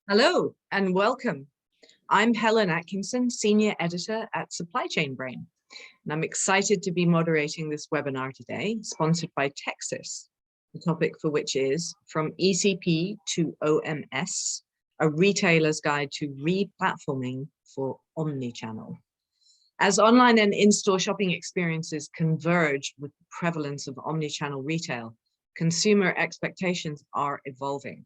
Hello and welcome. I'm Helen Atkinson, Senior Editor at Supply Chain Brain, and I'm excited to be moderating this webinar today, sponsored by Texas, the topic for which is From ECP to OMS, a retailer's guide to replatforming for Omnichannel. As online and in-store shopping experiences converge with the prevalence of omnichannel retail, consumer expectations are evolving.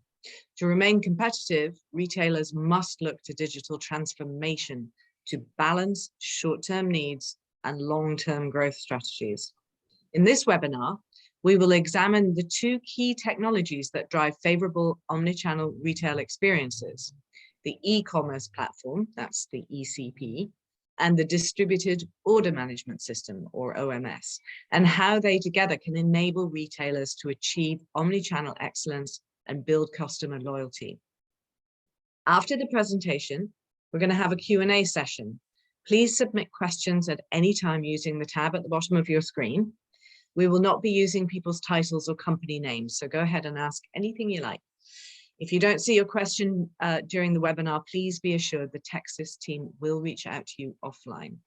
To remain competitive, retailers must look to digital transformation to balance short-term needs and long-term growth strategies. In this webinar, we will examine the two key technologies that drive favorable omnichannel retail experiences: the e-commerce platform, that's the ECP, and the distributed order management system, or OMS, and how they together can enable retailers to achieve omnichannel excellence and build customer loyalty. After the presentation, we're going to have a Q&A session. Please submit questions at any time using the tab at the bottom of your screen. We will not be using people's titles or company names, so go ahead and ask anything you like. If you don't see your question during the webinar, please be assured the Texas team will reach out to you offline.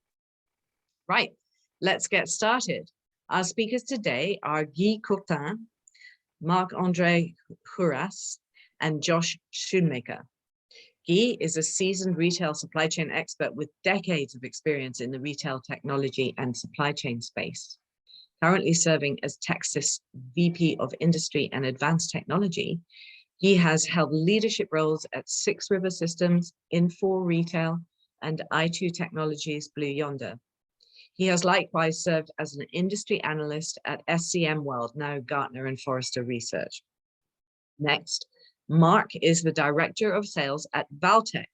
Right, let's get started. Our speakers today are Guy Courtin, Marc-André Houras, and Josh Schoonmaker. Guy is a seasoned retail supply chain expert with decades of experience in the retail technology and supply chain space. Currently serving as Texas VP of Industry and Advanced Technology, he has held leadership roles at 6 River Systems, Infor Retail, and i2 Technologies Blue Yonder. He has likewise served as an industry analyst at SCM World, now Gartner and Forrester Research. Next, Mark is the Director of Sales at Valtech,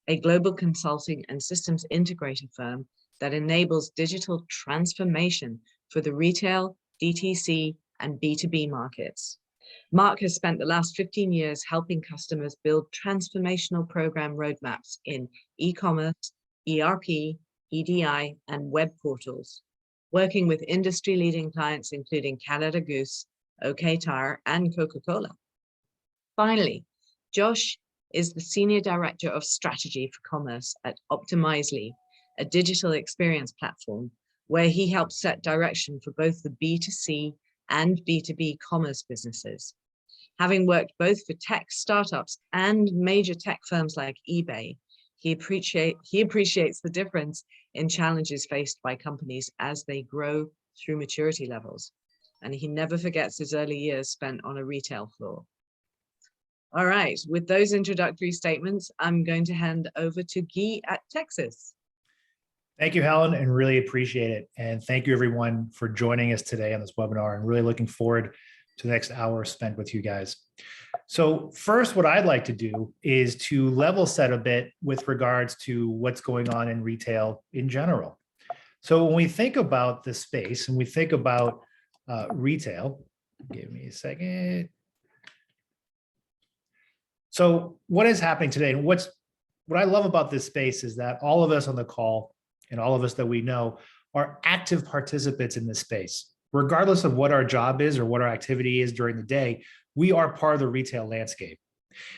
a global consulting and systems integrator firm that enables digital transformation for the retail, DTC, and B2B markets. Mark has spent the last 15 years helping customers build transformational program roadmaps in e-commerce, ERP, EDI, and web portals, working with industry-leading clients including Canada Goose, OK Tire, and Coca-Cola. Finally, Josh is the Senior Director of Strategy for Commerce at Optimizely, a digital experience platform where he helps set direction for both the B2C and B2B commerce businesses. Having worked both for tech startups and major tech firms like eBay, he appreciates the difference in challenges faced by companies as they grow through maturity levels. And he never forgets his early years spent on a retail floor. All right, with those introductory statements, I'm going to hand over to Guy at Texas. Thank you, Helen, and really appreciate it. And thank you everyone for joining us today on this webinar, and really looking forward to the next hour spent with you guys. So first, what I'd like to do is to level set a bit with regards to what's going on in retail in general. So when we think about the space and we think about retail, give me a second. So what is happening today, and what I love about this space is that all of us on the call and all of us that we know are active participants in this space. Regardless of what our job is or what our activity is during the day, we are part of the retail landscape.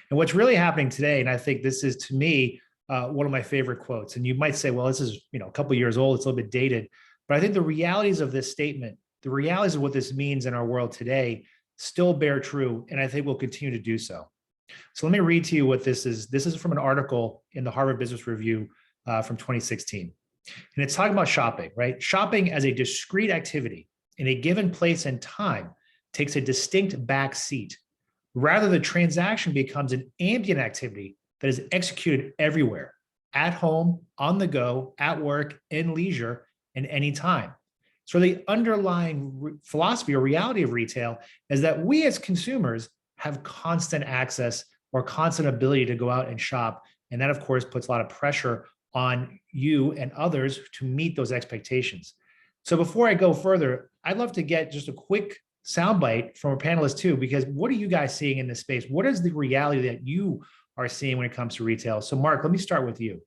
And what's really happening today, and I think this is, to me, one of my favorite quotes, and you might say, well, this is a couple of years old, it's a little bit dated, but I think the realities of this statement, the realities of what this means in our world today still bear true, and I think will continue to do so. So let me read to you what this is. This is from an article in the Harvard Business Review from 2016. And it's talking about shopping, right? Shopping as a discrete activity in a given place and time takes a distinct back seat. Rather, the transaction becomes an ambient activity that is executed everywhere, at home, on the go, at work, in leisure, and any time. So the underlying philosophy or reality of retail is that we as consumers have constant access or constant ability to go out and shop. And that, of course, puts a lot of pressure on you and others to meet those expectations. So before I go further, I'd love to get just a quick soundbite from our panelists too, because what are you guys seeing in this space? What is the reality that you are seeing when it comes to retail? So Mark, let me start with you.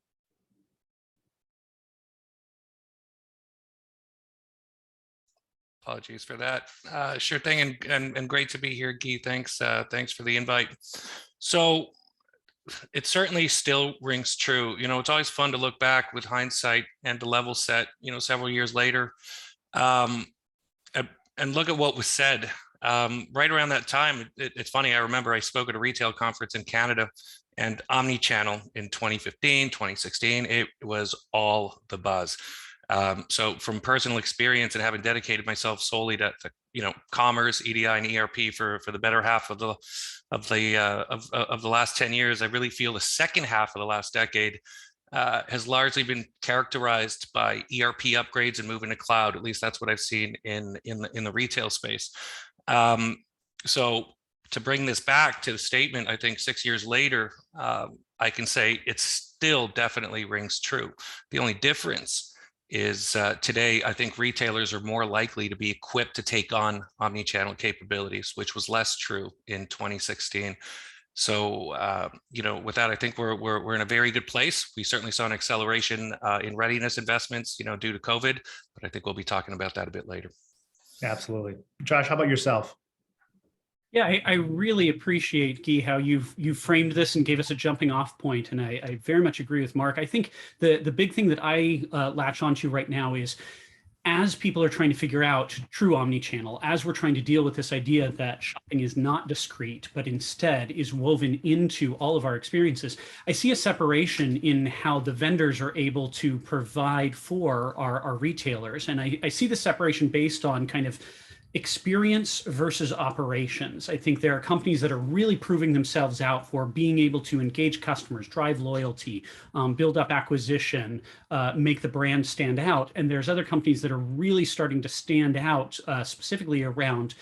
Apologies for that. Sure thing, and great to be here, Guy. Thanks for the invite. So it certainly still rings true. It's always fun to look back with hindsight and to level set, several years later, um, and look at what was said. Right around that time, it's funny, I remember I spoke at a retail conference in Canada, and Omnichannel in 2015, 2016, it was all the buzz. So from personal experience and having dedicated myself solely to commerce, EDI, and ERP for the better half of the last 10 years, I really feel the second half of the last decade has largely been characterized by ERP upgrades and moving to cloud. At least that's what I've seen in the retail space. So to bring this back to the statement, I think 6 years later, I can say it still definitely rings true. The only difference is today, I think retailers are more likely to be equipped to take on omnichannel capabilities, which was less true in 2016. So, with that, I think we're in a very good place. We certainly saw an acceleration in readiness investments, due to COVID, but I think we'll be talking about that a bit later. Absolutely. Josh, how about yourself? Yeah, I really appreciate, Guy, how you've framed this and gave us a jumping off point. And I very much agree with Mark. I think the big thing that I latch onto right now is, as people are trying to figure out true omnichannel, as we're trying to deal with this idea that shopping is not discrete, but instead is woven into all of our experiences, I see a separation in how the vendors are able to provide for our retailers. And I see the separation based on kind of experience versus operations. I think there are companies that are really proving themselves out for being able to engage customers, drive loyalty, build up acquisition, make the brand stand out. And there's other companies that are really starting to stand out, specifically around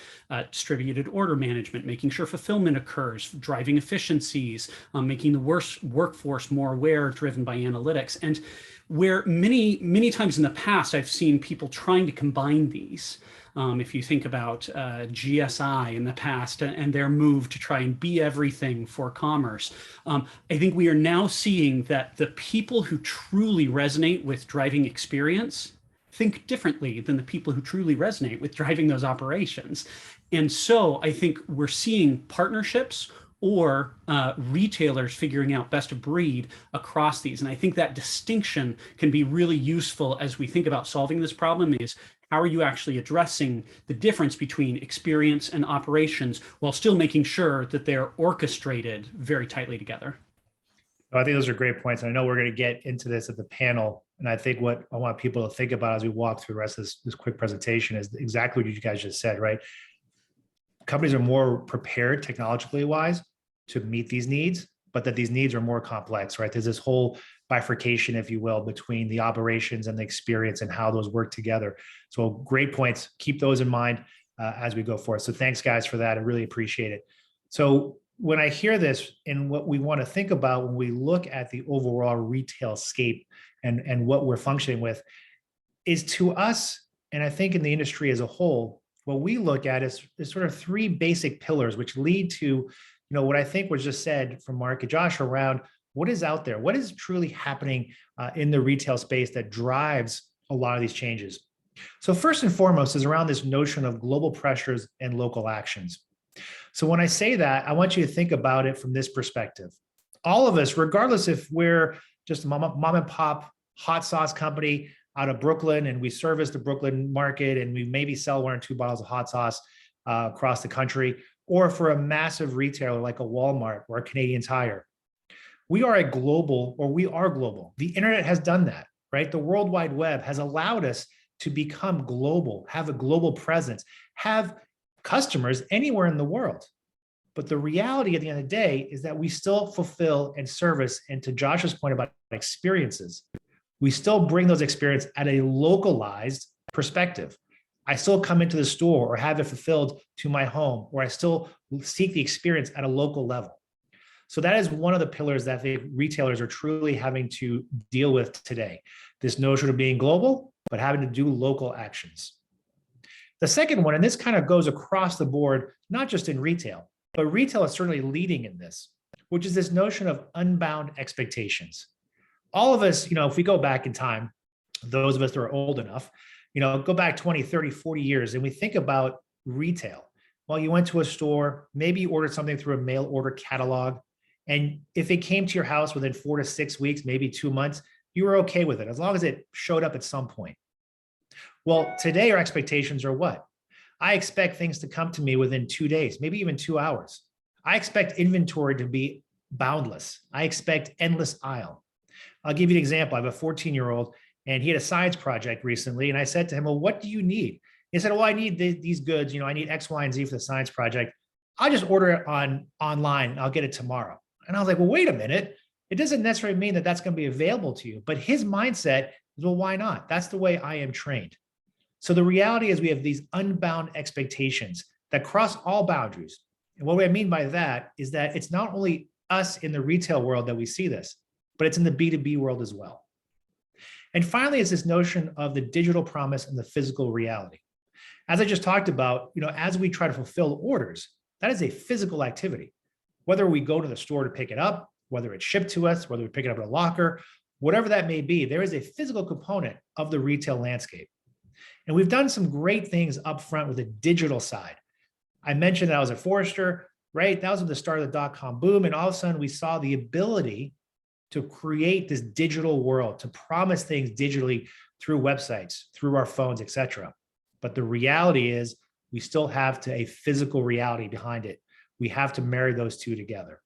distributed order management, making sure fulfillment occurs, driving efficiencies, making the workforce more aware, driven by analytics. And where many times in the past, I've seen people trying to combine these. If you think about GSI in the past and their move to try and be everything for commerce, I think we are now seeing that the people who truly resonate with driving experience think differently than the people who truly resonate with driving those operations. And so I think we're seeing partnerships or retailers figuring out best of breed across these. And I think that distinction can be really useful as we think about solving this problem. Is how are you actually addressing the difference between experience and operations while still making sure that they're orchestrated very tightly together? I think those are great points. And I know we're going to get into this at the panel. And I think what I want people to think about as we walk through the rest of this quick presentation is exactly what you guys just said, right? Companies are more prepared technologically wise to meet these needs, but that these needs are more complex, right? There's this whole bifurcation, if you will, between the operations and the experience and how those work together. So great points. Keep those in mind as we go forward. So thanks, guys, for that. I really appreciate it. So when I hear this, and what we want to think about when we look at the overall retail scape and what we're functioning with is, to us, and I think in the industry as a whole, what we look at is sort of three basic pillars, which lead to what I think was just said from Mark and Josh around what is out there, what is truly happening in the retail space that drives a lot of these changes. So first and foremost is around this notion of global pressures and local actions. So when I say that, I want you to think about it from this perspective. All of us, regardless if we're just a mom and pop hot sauce company out of Brooklyn and we service the Brooklyn market and we maybe sell 1 or 2 bottles of hot sauce across the country, or for a massive retailer like a Walmart or a Canadian Tire. We are global. The internet has done that, right? The World Wide Web has allowed us to become global, have a global presence, have customers anywhere in the world. But the reality at the end of the day is that we still fulfill and service, and to Josh's point about experiences, we still bring those experiences at a localized perspective. I still come into the store or have it fulfilled to my home, or I still seek the experience at a local level. So that is one of the pillars that the retailers are truly having to deal with today. This notion of being global, but having to do local actions. The second one, and this kind of goes across the board, not just in retail, but retail is certainly leading in this, which is this notion of unbound expectations. All of us, if we go back in time, those of us that are old enough, go back 20, 30, 40 years, and we think about retail. Well, you went to a store, maybe you ordered something through a mail order catalog, And if it came to your house within 4 to 6 weeks, maybe 2 months, you were okay with it as long as it showed up at some point. Well, today our expectations are what? I expect things to come to me within 2 days, maybe even 2 hours. I expect inventory to be boundless. I expect endless aisle. I'll give you an example. I have a 14-year-old and he had a science project recently. And I said to him, well, what do you need? He said, well, I need these goods. I need X, Y, and Z for the science project. I'll just order it online and I'll get it tomorrow. And I was like, well, wait a minute. It doesn't necessarily mean that that's going to be available to you. But his mindset is, well, why not? That's the way I am trained. So the reality is we have these unbound expectations that cross all boundaries. And what I mean by that is that it's not only us in the retail world that we see this, but it's in the B2B world as well. And finally, it's this notion of the digital promise and the physical reality. As I just talked about, as we try to fulfill orders, that is a physical activity. Whether we go to the store to pick it up, whether it's shipped to us, whether we pick it up at a locker, whatever that may be, there is a physical component of the retail landscape. And we've done some great things up front with the digital side. I mentioned that I was at Forrester, right? That was at the start of the .com boom. And all of a sudden we saw the ability to create this digital world, to promise things digitally through websites, through our phones, et cetera. But the reality is we still have a physical reality behind it. We have to marry those two together.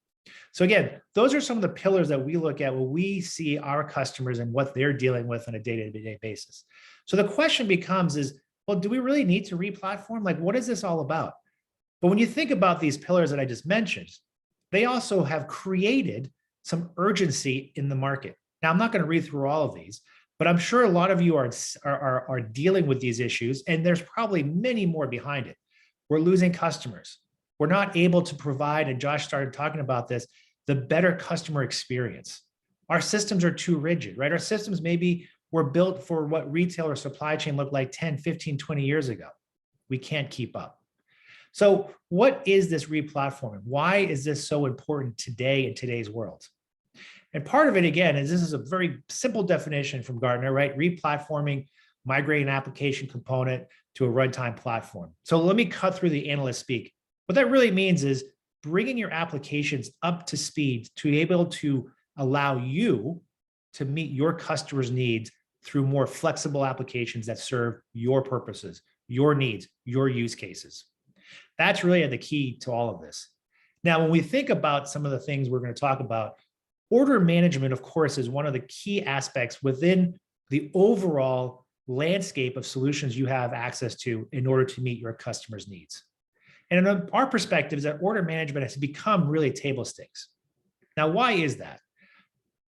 So again, those are some of the pillars that we look at when we see our customers and what they're dealing with on a day-to-day basis. So the question becomes well, do we really need to re-platform? Like, what is this all about? But when you think about these pillars that I just mentioned, they also have created some urgency in the market. Now, I'm not going to read through all of these, but I'm sure a lot of you are dealing with these issues, and there's probably many more behind it. We're losing customers. We're not able to provide, and Josh started talking about this, the better customer experience. Our systems are too rigid, right? Our systems maybe were built for what retail or supply chain looked like 10, 15, 20 years ago. We can't keep up. So what is this replatforming? Why is this so important today in today's world? And part of it, again, is this is a very simple definition from Gartner, right? Replatforming, migrating an application component to a runtime platform. So let me cut through the analyst speak. What that really means is bringing your applications up to speed to be able to allow you to meet your customers' needs through more flexible applications that serve your purposes, your needs, your use cases. That's really the key to all of this. Now, when we think about some of the things we're going to talk about, order management, of course, is one of the key aspects within the overall landscape of solutions you have access to in order to meet your customers' needs. And in our perspective is that order management has become really table stakes. Now, why is that?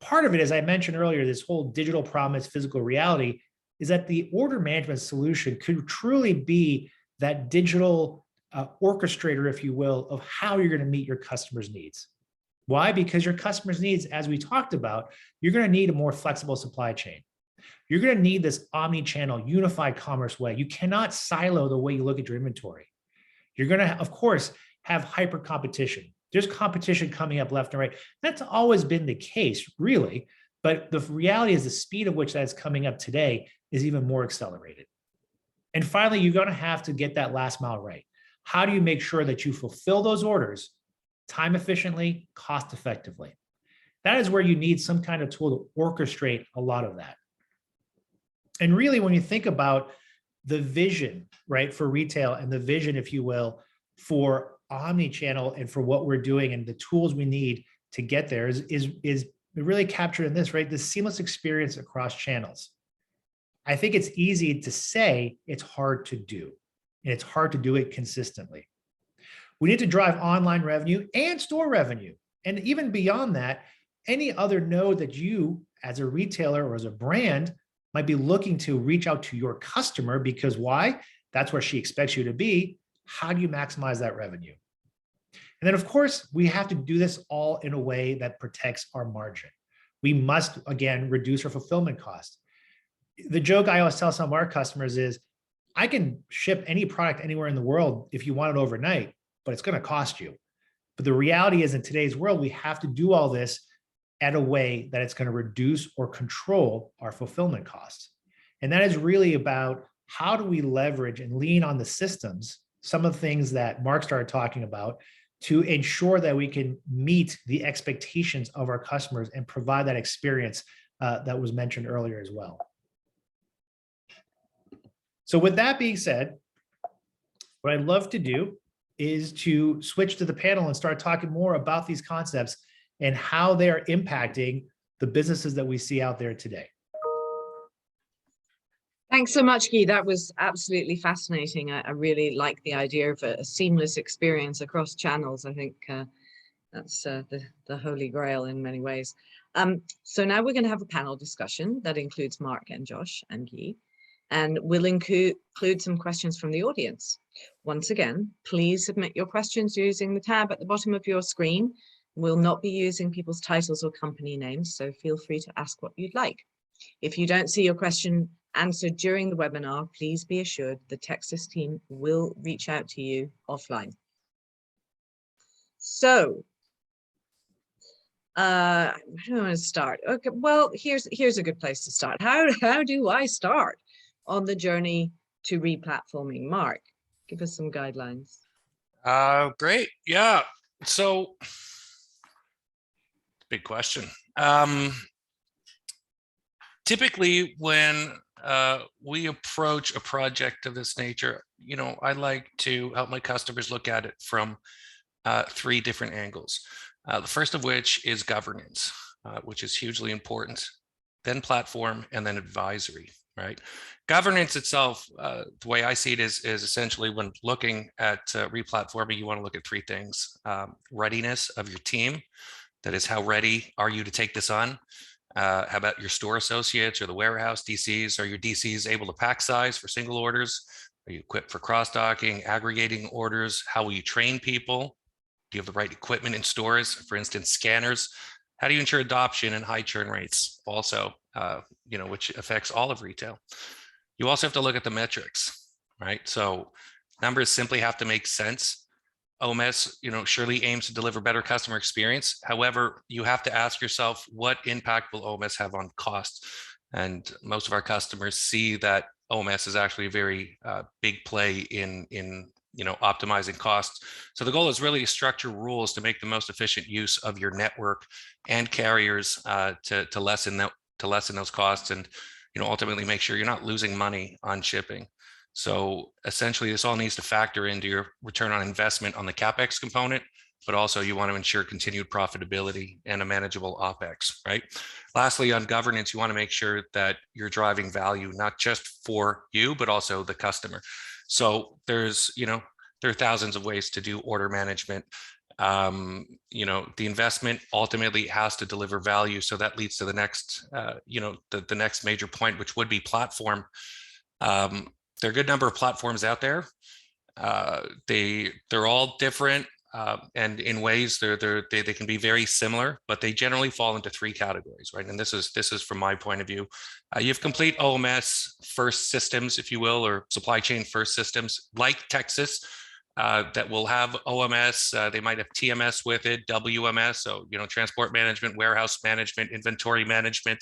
Part of it, as I mentioned earlier, this whole digital promise, physical reality, is that the order management solution could truly be that digital orchestrator, if you will, of how you're going to meet your customers' needs. Why? Because your customers' needs, as we talked about, you're going to need a more flexible supply chain. You're going to need this omnichannel, unified commerce way. You cannot silo the way you look at your inventory. You're going to, of course, have hyper competition. There's competition coming up left and right. That's always been the case, really. But the reality is the speed of which that is coming up today is even more accelerated. And finally, you're going to have to get that last mile right. How do you make sure that you fulfill those orders time efficiently, cost effectively? That is where you need some kind of tool to orchestrate a lot of that. And really, when you think about the vision, right, for retail and the vision, if you will, for omnichannel and for what we're doing and the tools we need to get there is really captured in this, right? The seamless experience across channels. I think it's easy to say, it's hard to do, and it's hard to do it consistently. We need to drive online revenue and store revenue. And even beyond that, any other node that you as a retailer or as a brand might be looking to reach out to your customer, because why? That's where she expects you to be. How do you maximize that revenue? And then, of course, we have to do this all in a way that protects our margin. We must, again, reduce our fulfillment costs. The joke I always tell some of our customers is, I can ship any product anywhere in the world if you want it overnight, but it's going to cost you. But the reality is, in today's world, we have to do all this at a way that it's going to reduce or control our fulfillment costs. And that is really about how do we leverage and lean on the systems, some of the things that Mark started talking about, to ensure that we can meet the expectations of our customers and provide that experience that was mentioned earlier as well. So with that being said, what I'd love to do is to switch to the panel and start talking more about these concepts and how they are impacting the businesses that we see out there today. Thanks so much, Guy. That was absolutely fascinating. I really like the idea of a seamless experience across channels. I think that's the holy grail in many ways. So now we're going to have a panel discussion that includes Mark and Josh and Guy, and we'll include some questions from the audience. Once again, please submit your questions using the tab at the bottom of your screen. We'll not be using people's titles or company names, so feel free to ask what you'd like. If you don't see your question answered during the webinar, please be assured the Texas team will reach out to you offline. So, where do I want to start? Okay, well, here's a good place to start. How do I start on the journey to replatforming? Mark, give us some guidelines. Great. Yeah. So, big question. Typically, when we approach a project of this nature, I like to help my customers look at it from 3 different angles. The first of which is governance, which is hugely important, then platform, and then advisory, right? Governance itself, the way I see it is essentially when looking at replatforming, you want to look at 3 things. Readiness of your team, that is, how ready are you to take this on? How about your store associates or the warehouse DCs? Are your DCs able to pack size for single orders? Are you equipped for cross-docking, aggregating orders? How will you train people? Do you have the right equipment in stores? For instance, scanners. How do you ensure adoption and high churn rates? Also, which affects all of retail. You also have to look at the metrics, right? So numbers simply have to make sense. OMS, surely aims to deliver better customer experience. However, you have to ask yourself, what impact will OMS have on cost? And most of our customers see that OMS is actually a very big play in optimizing costs. So the goal is really to structure rules to make the most efficient use of your network and carriers to lessen those costs, and ultimately make sure you're not losing money on shipping. So essentially, this all needs to factor into your return on investment on the CapEx component, but also you want to ensure continued profitability and a manageable OpEx, right? Lastly, on governance, you want to make sure that you're driving value, not just for you, but also the customer. So there are thousands of ways to do order management. The investment ultimately has to deliver value. So that leads to the next, the next major point, which would be platform. There are a good number of platforms out there. They're all different, and in ways they can be very similar, but they generally fall into 3 categories, right? And this is from my point of view. You have complete OMS first systems, if you will, or supply chain first systems like Texas that will have OMS. They might have TMS with it, WMS, so transport management, warehouse management, inventory management,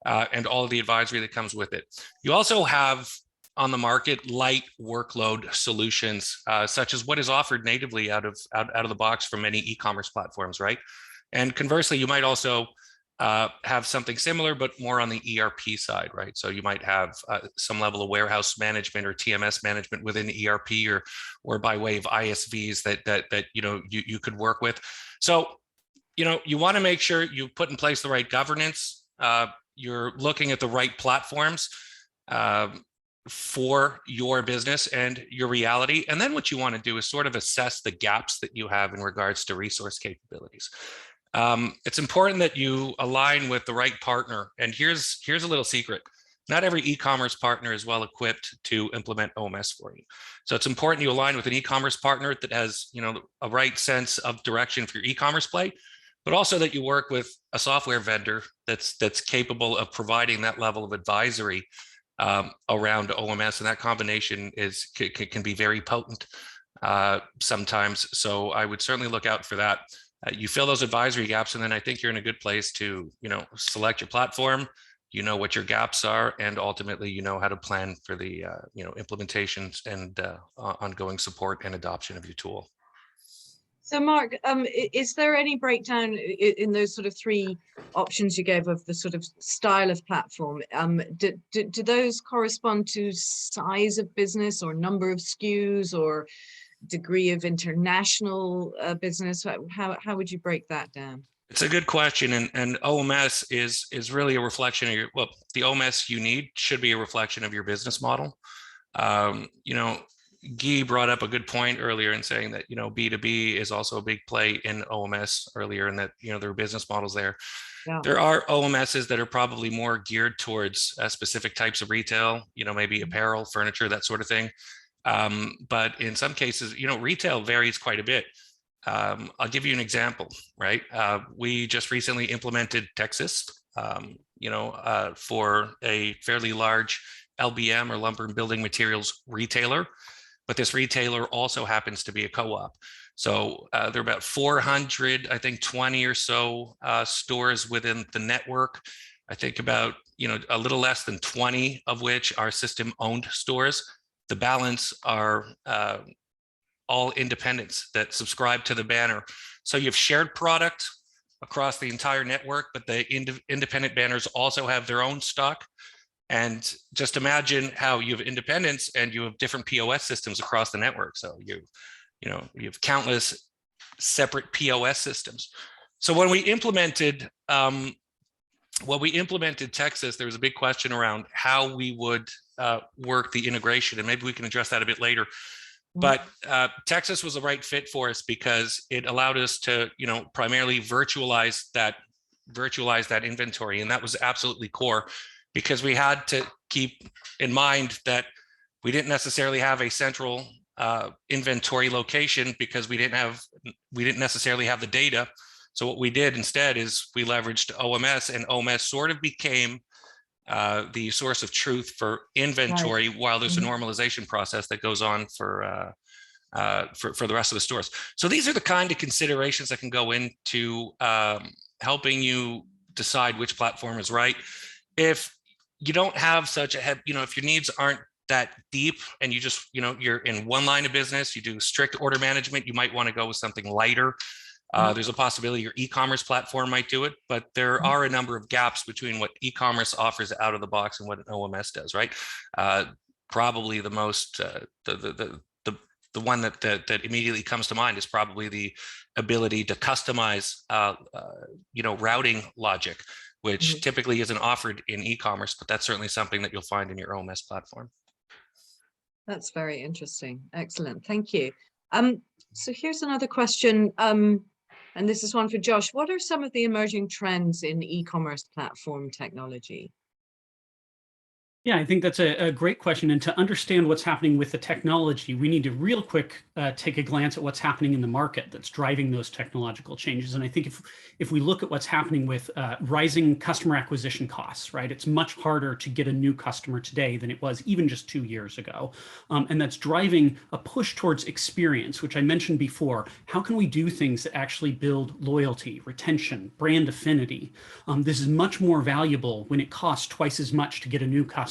and all of the advisory that comes with it. You also have on the market light workload solutions, such as what is offered natively out of the box from many e-commerce platforms, right? And conversely, you might also have something similar, but more on the ERP side, right? So you might have some level of warehouse management or TMS management within ERP, or by way of ISVs that you could work with. So you want to make sure you put in place the right governance. You're looking at the right platforms for your business and your reality. And then what you want to do is sort of assess the gaps that you have in regards to resource capabilities. It's important that you align with the right partner. And here's a little secret. Not every e-commerce partner is well equipped to implement OMS for you. So it's important you align with an e-commerce partner that has a right sense of direction for your e-commerce play, but also that you work with a software vendor that's capable of providing that level of advisory around OMS, and that combination can be very potent sometimes. So I would certainly look out for that. You fill those advisory gaps, and then I think you're in a good place to select your platform. You know what your gaps are, and ultimately you know how to plan for the implementations and ongoing support and adoption of your tool. So Mark, is there any breakdown in those sort of three options you gave of the sort of style of platform? Do those correspond to size of business or number of SKUs or degree of international business? How would you break that down? It's a good question, and OMS is really a reflection of your, well, the OMS you need should be a reflection of your business model. You know, Guy brought up a good point earlier in saying that, you know, B2B is also a big play in OMS earlier, and that, you know, there are business models there. Yeah. There are OMSs that are probably more geared towards specific types of retail, you know, maybe apparel, furniture, that sort of thing. But in some cases, you know, retail varies quite a bit. I'll give you an example, right? We just recently implemented Texas, you know, for a fairly large LBM or lumber and building materials retailer, but this retailer also happens to be a co-op. So there are about 400, I think 20 or so stores within the network. I think about, you know, a little less than 20 of which are system owned stores. The balance are all independents that subscribe to the banner. So you have shared product across the entire network, but the independent banners also have their own stock. And just imagine how you have independents and you have different POS systems across the network. So you have countless separate POS systems. So when we implemented Texas, there was a big question around how we would work the integration, and maybe we can address that a bit later. But Texas was the right fit for us because it allowed us to, you know, primarily virtualize that inventory, and that was absolutely core, because we had to keep in mind that we didn't necessarily have a central inventory location because we didn't necessarily have the data. So what we did instead is we leveraged OMS, and OMS sort of became the source of truth for inventory, right, while there's a normalization process that goes on for the rest of the stores. So these are the kind of considerations that can go into helping you decide which platform is right. If you don't have such a heavy, you know, if your needs aren't that deep and you just, you know, you're in one line of business, you do strict order management, you might want to go with something lighter. There's a possibility your e-commerce platform might do it, but there are a number of gaps between what e-commerce offers out of the box and what an OMS does, right? Probably the most, the one that immediately comes to mind is probably the ability to customize, you know, routing logic, which typically isn't offered in e-commerce, but that's certainly something that you'll find in your OMS platform. That's very interesting. Excellent. Thank you. So here's another question. And this is one for Josh. What are some of the emerging trends in e-commerce platform technology? Yeah, I think that's a great question. And to understand what's happening with the technology, we need to real quick take a glance at what's happening in the market that's driving those technological changes. And I think if we look at what's happening with rising customer acquisition costs, right, it's much harder to get a new customer today than it was even just 2 years ago. And that's driving a push towards experience, which I mentioned before. How can we do things that actually build loyalty, retention, brand affinity? This is much more valuable when it costs twice as much to get a new customer.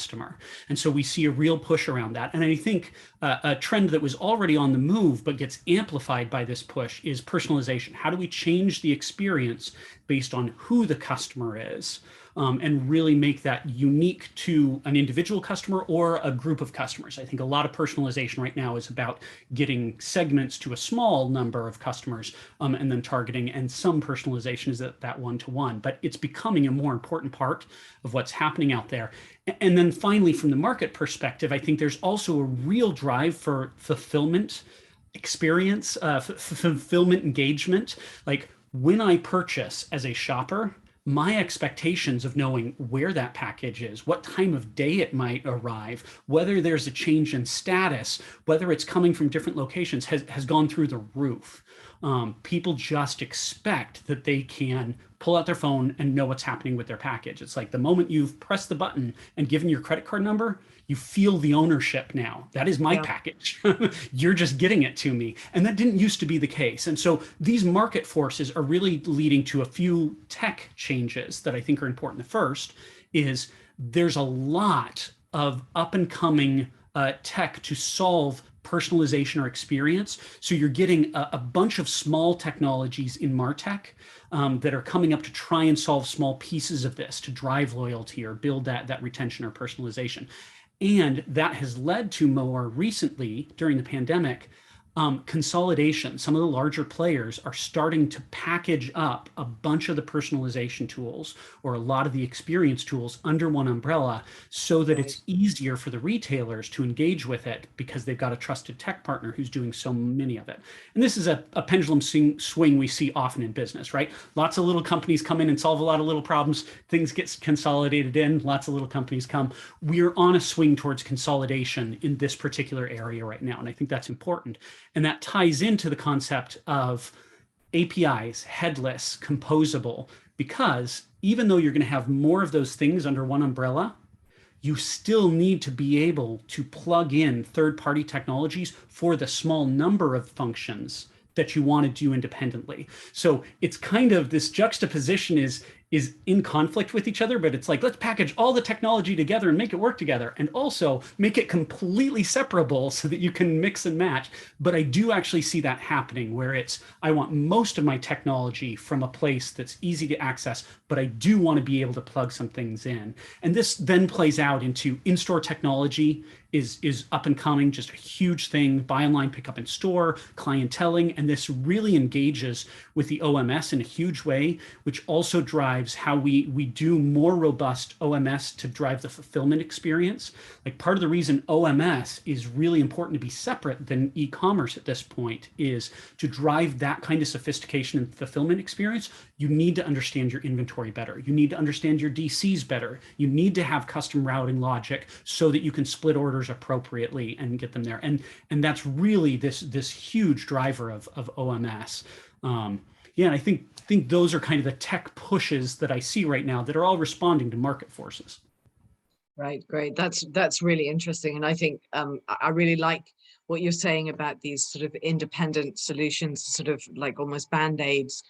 And so we see a real push around that. And I think a trend that was already on the move but gets amplified by this push is personalization. How do we change the experience based on who the customer is? And really make that unique to an individual customer or a group of customers. I think a lot of personalization right now is about getting segments to a small number of customers and then targeting, and some personalization is that one-to-one, but it's becoming a more important part of what's happening out there. And then finally, from the market perspective, I think there's also a real drive for fulfillment experience, fulfillment engagement. Like when I purchase as a shopper, my expectations of knowing where that package is, what time of day it might arrive, whether there's a change in status, whether it's coming from different locations has gone through the roof. People just expect that they can pull out their phone and know what's happening with their package. It's like the moment you've pressed the button and given your credit card number, you feel the ownership now. That is my package. You're just getting it to me. And that didn't used to be the case. And so these market forces are really leading to a few tech changes that I think are important. The first is there's a lot of up and coming tech to solve personalization or experience. So you're getting a bunch of small technologies in MarTech that are coming up to try and solve small pieces of this to drive loyalty or build that retention or personalization. And that has led to more recently during the pandemic, consolidation. Some of the larger players are starting to package up a bunch of the personalization tools or a lot of the experience tools under one umbrella so that it's easier for the retailers to engage with it because they've got a trusted tech partner who's doing so many of it. And this is a pendulum swing we see often in business, right? Lots of little companies come in and solve a lot of little problems. Things get consolidated in, lots of little companies come. We're on a swing towards consolidation in this particular area right now. And I think that's important. And that ties into the concept of APIs, headless, composable, because even though you're going to have more of those things under one umbrella, you still need to be able to plug in third-party technologies for the small number of functions that you want to do independently. So it's kind of this juxtaposition is in conflict with each other, but it's like, let's package all the technology together and make it work together, and also make it completely separable so that you can mix and match. But I do actually see that happening where it's, I want most of my technology from a place that's easy to access, but I do want to be able to plug some things in. And this then plays out into in-store technology is up and coming, just a huge thing, buy online, pick up in store, clienteling, and this really engages with the OMS in a huge way, which also drives how we do more robust OMS to drive the fulfillment experience. Like part of the reason OMS is really important to be separate than e-commerce at this point is to drive that kind of sophistication and fulfillment experience. You need to understand your inventory better. You need to understand your DCs better. You need to have custom routing logic so that you can split orders appropriately and get them there. And that's really this huge driver of OMS. Yeah, and I think those are kind of the tech pushes that I see right now that are all responding to market forces. Right, great. That's really interesting. And I think I really like what you're saying about these sort of independent solutions, sort of like almost band-aids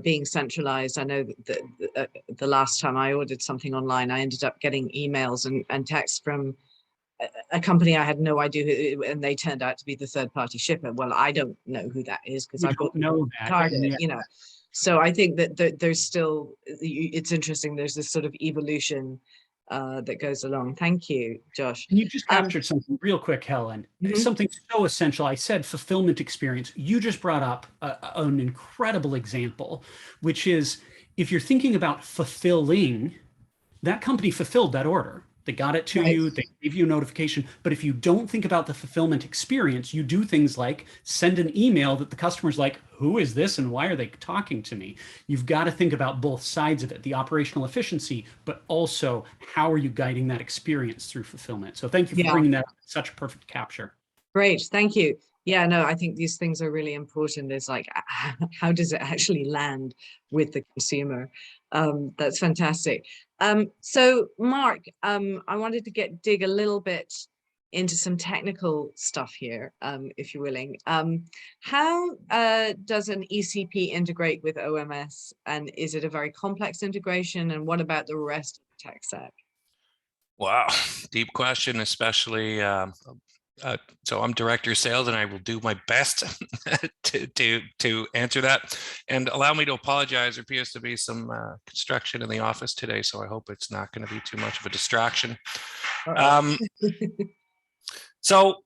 being centralized. I know that the last time I ordered something online, I ended up getting emails and texts from a company I had no idea who, and they turned out to be the third-party shipper. Well, I don't know who that is because I don't know that Target, yeah. You know. So I think that there's still, it's interesting. There's this sort of evolution that goes along. Thank you, Josh. And you just captured something real quick, Helen. Something so essential. I said fulfillment experience. You just brought up an incredible example, which is if you're thinking about fulfilling, that company fulfilled that order. They got it to you, they gave you a notification. But if you don't think about the fulfillment experience, you do things like send an email that the customer's like, who is this and why are they talking to me? You've got to think about both sides of it, the operational efficiency, but also how are you guiding that experience through fulfillment? So thank you for bringing that up. Such a perfect capture. Great, thank you. Yeah, no, I think these things are really important. It's like, how does it actually land with the consumer? That's fantastic. So Mark, I wanted to dig a little bit into some technical stuff here, if you're willing. How does an ECP integrate with OMS? And is it a very complex integration? And what about the rest of the tech stack? Wow, deep question, especially so I'm director of sales and I will do my best to answer that. And allow me to apologize. There appears to be some construction in the office today, so I hope it's not going to be too much of a distraction. So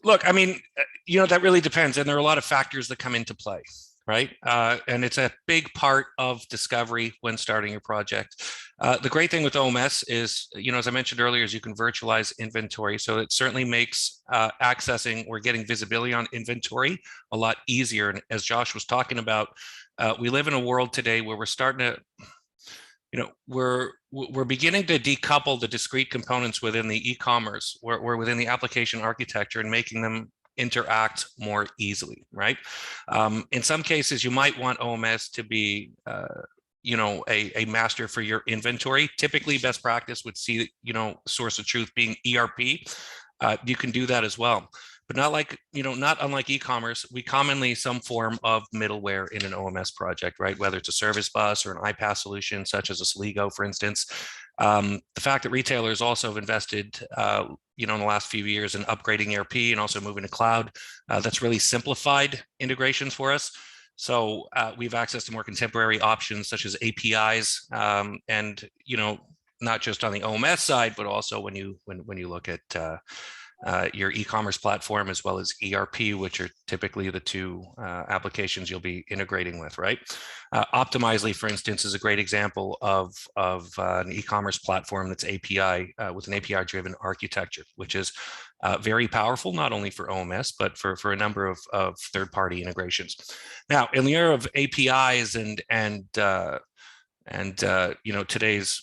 look, I mean, that really depends. And there are a lot of factors that come into play, right? And it's a big part of discovery when starting your project. The great thing with OMS is, as I mentioned earlier, is you can virtualize inventory. So it certainly makes accessing or getting visibility on inventory a lot easier. And as Josh was talking about, we live in a world today where we're starting to, we're beginning to decouple the discrete components within the e-commerce or within the application architecture and making them interact more easily, right? In some cases, you might want OMS to be, a master for your inventory. Typically, best practice would see, source of truth being ERP. You can do that as well, but not unlike e-commerce, we commonly some form of middleware in an OMS project, right? Whether it's a service bus or an iPaaS solution, such as a Sligo, for instance. The fact that retailers also have invested, in the last few years in upgrading ERP and also moving to cloud. That's really simplified integrations for us. So we have access to more contemporary options such as APIs, and not just on the OMS side, but also when you look at your e-commerce platform as well as ERP, which are typically the two applications you'll be integrating with, right? Optimizely, for instance, is a great example of an e-commerce platform that's API with an API-driven architecture, which is very powerful, not only for OMS, but for a number of third-party integrations. Now, in the era of APIs and today's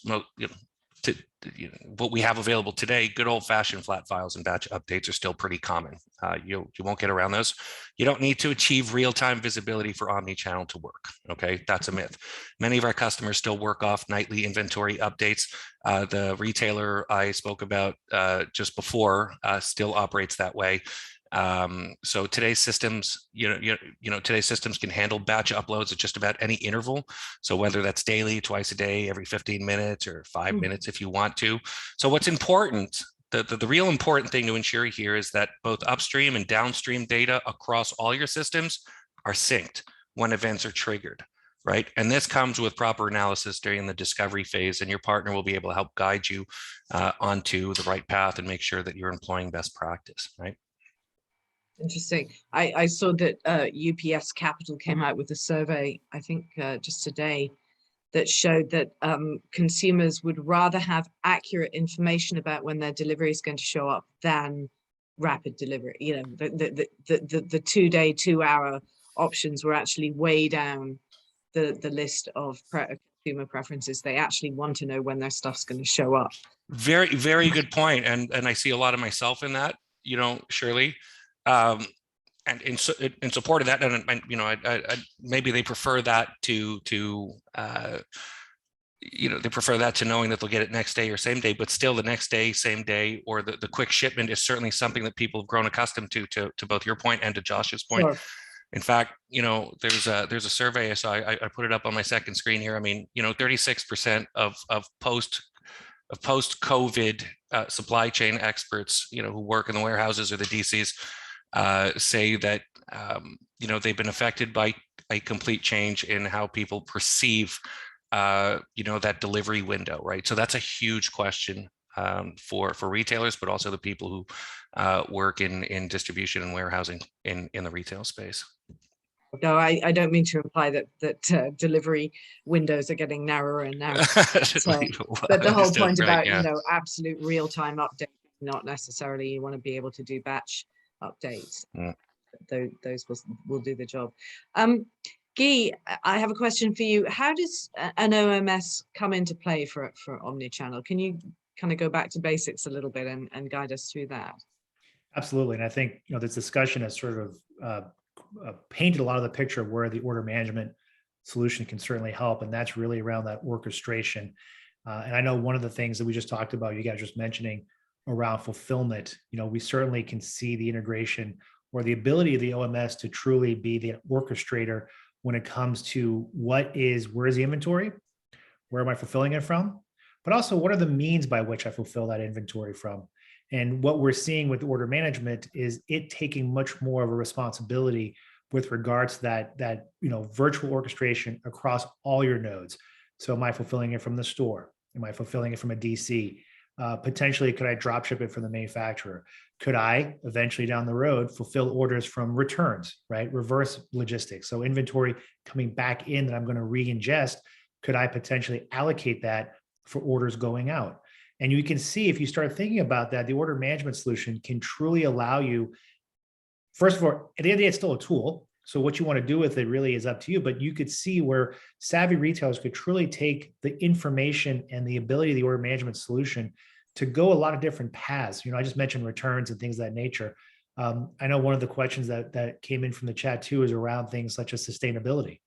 what we have available today, good old-fashioned flat files and batch updates are still pretty common. You won't get around those. You don't need to achieve real-time visibility for Omnichannel to work. Okay, that's a myth. Many of our customers still work off nightly inventory updates. The retailer I spoke about just before still operates that way. So today's systems, today's systems can handle batch uploads at just about any interval. So whether that's daily, twice a day, every 15 minutes, or 5 minutes if you want to. So what's important, the real important thing to ensure here is that both upstream and downstream data across all your systems are synced when events are triggered, right? And this comes with proper analysis during the discovery phase, and your partner will be able to help guide you onto the right path and make sure that you're employing best practice, right? Interesting. I saw that UPS Capital came out with a survey, I think just today, that showed that consumers would rather have accurate information about when their delivery is going to show up than rapid delivery. The 2-day, 2-hour options were actually way down the list of consumer preferences. They actually want to know when their stuff's going to show up. Very, very good point. And I see a lot of myself in that, Shirley. And in support of that, and maybe they prefer that to they prefer that to knowing that they'll get it next day or same day, but still the next day, same day, or the quick shipment is certainly something that people have grown accustomed to both your point and to Josh's point. Sure. In fact, there's a survey I saw. I put it up on my second screen here. I mean, 36% of post-COVID supply chain experts, who work in the warehouses or the DCs. Say that they've been affected by a complete change in how people perceive that delivery window, right? So that's a huge question for retailers, but also the people who work in distribution and warehousing in the retail space. No, I don't mean to imply that delivery windows are getting narrower and narrower. But the whole point about absolute real-time updating, not necessarily you want to be able to do batch updates. Those will do the job. Guy, I have a question for you. How does an OMS come into play for Omnichannel? Can you kind of go back to basics a little bit and guide us through that? Absolutely. And I think this discussion has sort of painted a lot of the picture of where the order management solution can certainly help, and that's really around that orchestration. And I know one of the things that we just talked about, you guys just mentioning around fulfillment, we certainly can see the integration or the ability of the OMS to truly be the orchestrator when it comes to where is the inventory, where am I fulfilling it from, but also what are the means by which I fulfill that inventory from. And what we're seeing with order management is it taking much more of a responsibility with regards to that virtual orchestration across all your nodes. So am I fulfilling it from the store? Am I fulfilling it from a DC? Potentially, could I drop ship it from the manufacturer? Could I eventually down the road fulfill orders from returns, right? Reverse logistics. So inventory coming back in that I'm going to re-ingest, could I potentially allocate that for orders going out? And you can see, if you start thinking about that, the order management solution can truly allow you, first of all, at the end of the day, it's still a tool. So what you want to do with it really is up to you, but you could see where savvy retailers could truly take the information and the ability of the order management solution to go a lot of different paths. I just mentioned returns and things of that nature. I know one of the questions that came in from the chat too is around things such as sustainability.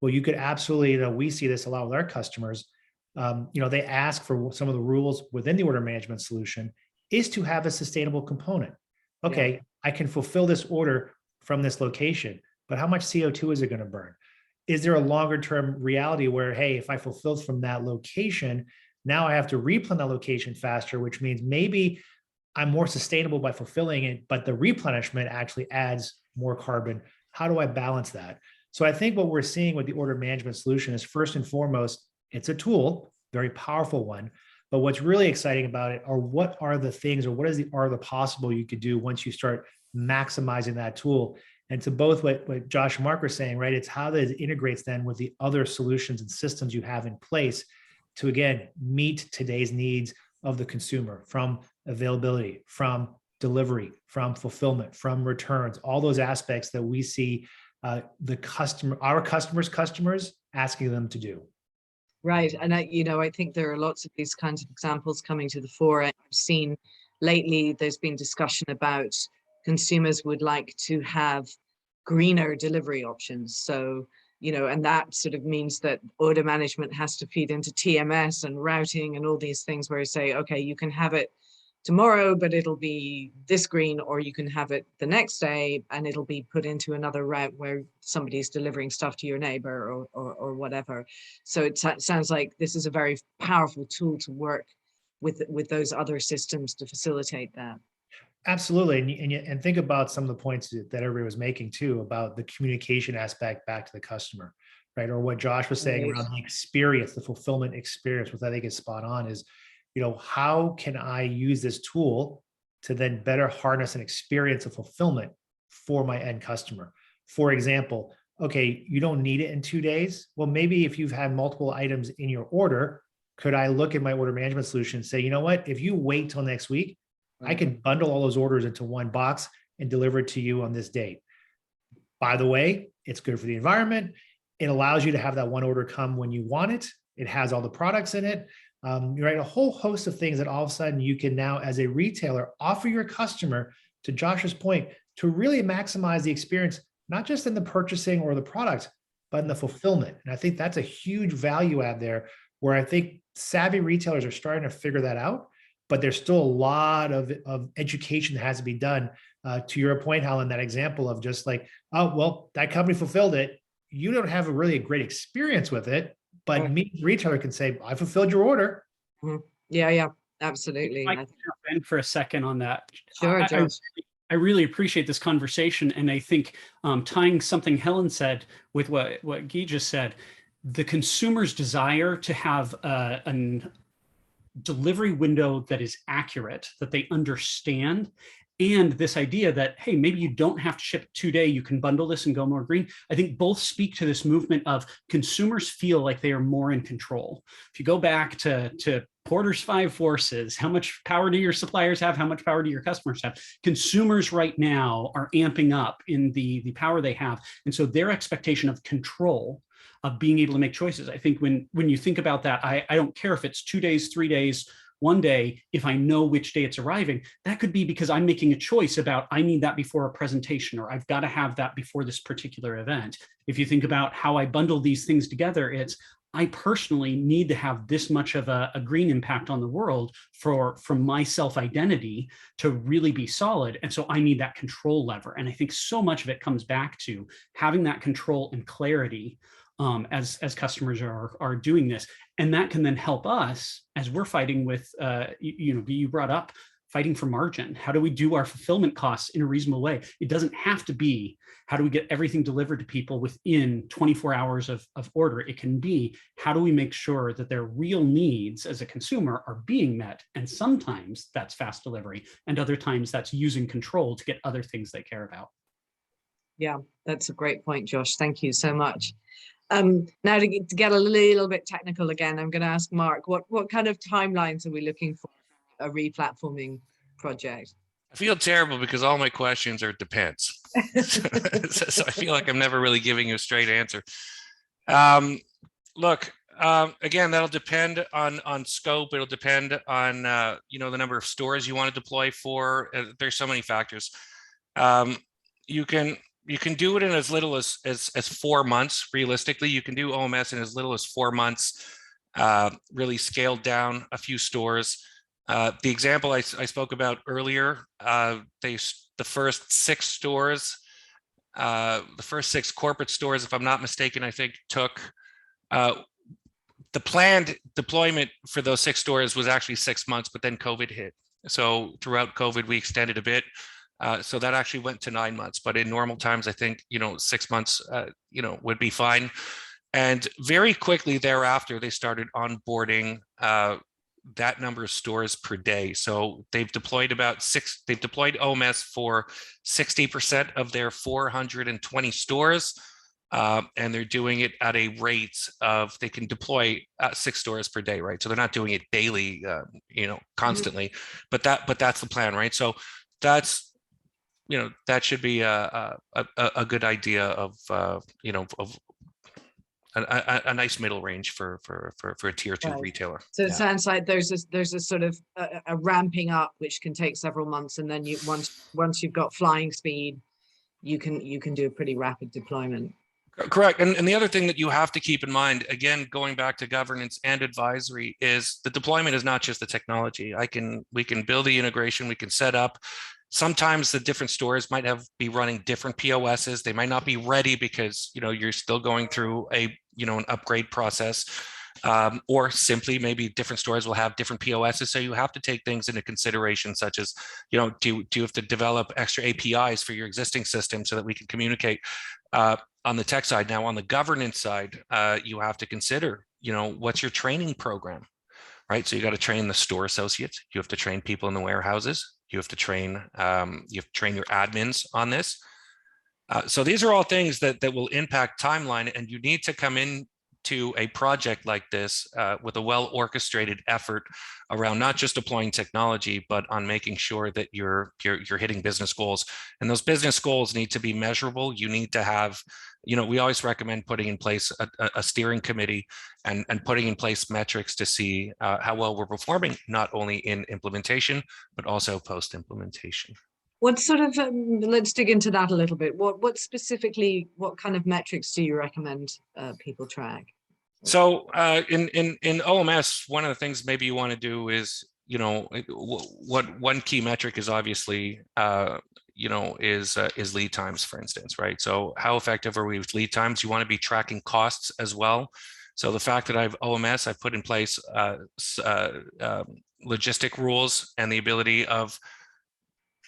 Well, you could absolutely, we see this a lot with our customers. They ask for some of the rules within the order management solution is to have a sustainable component. Okay, yeah. I can fulfill this order from this location, but how much CO2 is it going to burn? Is there a longer term reality where, hey, if I fulfill from that location, now I have to replan that location faster, which means maybe I'm more sustainable by fulfilling it, but the replenishment actually adds more carbon. How do I balance that? So I think what we're seeing with the order management solution is, first and foremost, it's a tool, very powerful one. But what's really exciting about it are what are the things, or what is the art of the possible you could do once you start maximizing that tool. And to both what Josh and Mark were saying, right? It's how that integrates then with the other solutions and systems you have in place to, again, meet today's needs of the consumer, from availability, from delivery, from fulfillment, from returns, all those aspects that we see the customer, our customers asking them to do. Right. And I think there are lots of these kinds of examples coming to the fore. I've seen lately, there's been discussion about consumers would like to have greener delivery options. So, and that sort of means that order management has to feed into TMS and routing and all these things where you say, okay, you can have it tomorrow, but it'll be this green, or you can have it the next day and it'll be put into another route where somebody's delivering stuff to your neighbor or whatever. So it sounds like this is a very powerful tool to work with those other systems to facilitate that. Absolutely. And think about some of the points that everybody was making too, about the communication aspect back to the customer, right? Or what Josh was saying around the experience, the fulfillment experience, which I think is spot on, is, how can I use this tool to then better harness an experience of fulfillment for my end customer? For example, okay, you don't need it in 2 days. Well, maybe if you've had multiple items in your order, could I look at my order management solution and say, you know what, if you wait till next week, I can bundle all those orders into one box and deliver it to you on this date. By the way, it's good for the environment. It allows you to have that one order come when you want it. It has all the products in it. Right, a whole host of things that all of a sudden you can now, as a retailer, offer your customer, to Josh's point, to really maximize the experience, not just in the purchasing or the product, but in the fulfillment. And I think that's a huge value add there, where I think savvy retailers are starting to figure that out. But there's still a lot of education that has to be done. To your point, Helen, that example of just like, oh, well, that company fulfilled it. You don't have a great experience with it, but me, retailer, can say, I fulfilled your order. Yeah, absolutely. I can jump in for a second on that. Sure, Josh. I really appreciate this conversation. And I think tying something Helen said with what Guy just said, the consumer's desire to have a delivery window that is accurate, that they understand, and this idea that, hey, maybe you don't have to ship today, you can bundle this and go more green. I think both speak to this movement of consumers feel like they are more in control. If you go back to Porter's 5 forces, how much power do your suppliers have? How much power do your customers have? Consumers right now are amping up in the power they have. And so their expectation of control, of being able to make choices. I think when you think about that, I don't care if it's 2 days, 3 days, 1 day, if I know which day it's arriving. That could be because I'm making a choice about, I need that before a presentation, or I've got to have that before this particular event. If you think about how I bundle these things together, it's, I personally need to have this much of a green impact on the world from my self-identity to really be solid. And so I need that control lever. And I think so much of it comes back to having that control and clarity as customers are doing this. And that can then help us as we're fighting with, you brought up fighting for margin. How do we do our fulfillment costs in a reasonable way? It doesn't have to be, how do we get everything delivered to people within 24 hours of order? It can be, how do we make sure that their real needs as a consumer are being met? And sometimes that's fast delivery, and other times that's using control to get other things they care about. Yeah, that's a great point, Josh. Thank you so much. Now to get a little bit technical again, I'm going to ask Mark, what kind of timelines are we looking for a replatforming project? I feel terrible because all my questions are depends. So I feel like I'm never really giving you a straight answer. Look, again, that'll depend on scope. It'll depend on the number of stores you want to deploy for. There's so many factors. You can do it in as little as 4 months. Realistically, you can do OMS in as little as 4 months, really scaled down a few stores. The example I spoke about earlier, the first 6 stores, the first 6 corporate stores, if I'm not mistaken, I think took, the planned deployment for those 6 stores was actually 6 months, but then COVID hit. So throughout COVID, we extended a bit. So that actually went to 9 months, but in normal times, I think, 6 months, would be fine. And very quickly thereafter, they started onboarding that number of stores per day. So they've deployed they've deployed OMS for 60% of their 420 stores. And they're doing it at a rate of, they can deploy 6 stores per day, right? So they're not doing it daily, constantly, but that's the plan, right? So that's, that should be a good idea of, of a nice middle range for a tier 2 Right. retailer. So it sounds like there's a sort of a ramping up, which can take several months, and then once you've got flying speed, you can do a pretty rapid deployment. Correct. And the other thing that you have to keep in mind, again, going back to governance and advisory, is the deployment is not just the technology. We can build the integration, we can set up. Sometimes the different stores might be running different POSs. They might not be ready because, you're still going through an upgrade process. Or simply maybe different stores will have different POSs. So you have to take things into consideration, such as, do you have to develop extra APIs for your existing system so that we can communicate on the tech side? Now, on the governance side, you have to consider, what's your training program, right? So you got to train the store associates. You have to train people in the warehouses. You have to train your admins on this. So these are all things that will impact timeline, and you need to come in to a project like this with a well-orchestrated effort around not just deploying technology, but on making sure that you're hitting business goals. And those business goals need to be measurable. You need to have, we always recommend putting in place a steering committee and putting in place metrics to see how well we're performing, not only in implementation, but also post-implementation. What sort of, let's dig into that a little bit. What specifically, what kind of metrics do you recommend people track? So in OMS, one of the things maybe you want to do is, what one key metric is obviously, is lead times, for instance, right? So how effective are we with lead times? You want to be tracking costs as well. So the fact that I have OMS, I've put in place logistic rules and the ability of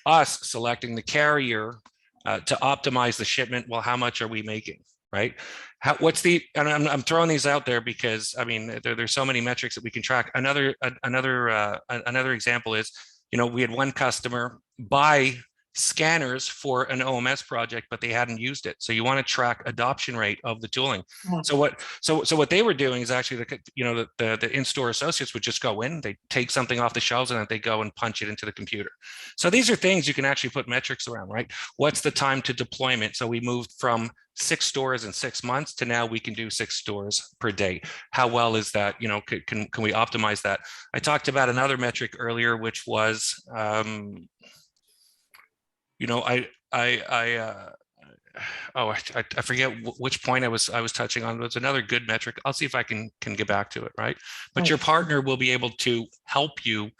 us selecting the carrier to optimize the shipment. Well, how much are we making, right? And I'm throwing these out there because, I mean, there's so many metrics that we can track. Another example is, we had one customer buy scanners for an OMS project, but they hadn't used it. So you want to track adoption rate of the tooling. Yeah. So what they were doing is actually the in-store associates would just go in, they take something off the shelves, and then they go and punch it into the computer. So these are things you can actually put metrics around, right? What's the time to deployment? So we moved from 6 stores in 6 months to now we can do 6 stores per day. How well is that? Can we optimize that? I talked about another metric earlier, which was, I forget which point I was touching on. It's another good metric. I'll see if I can get back to it, right? But right. Your partner will be able to help you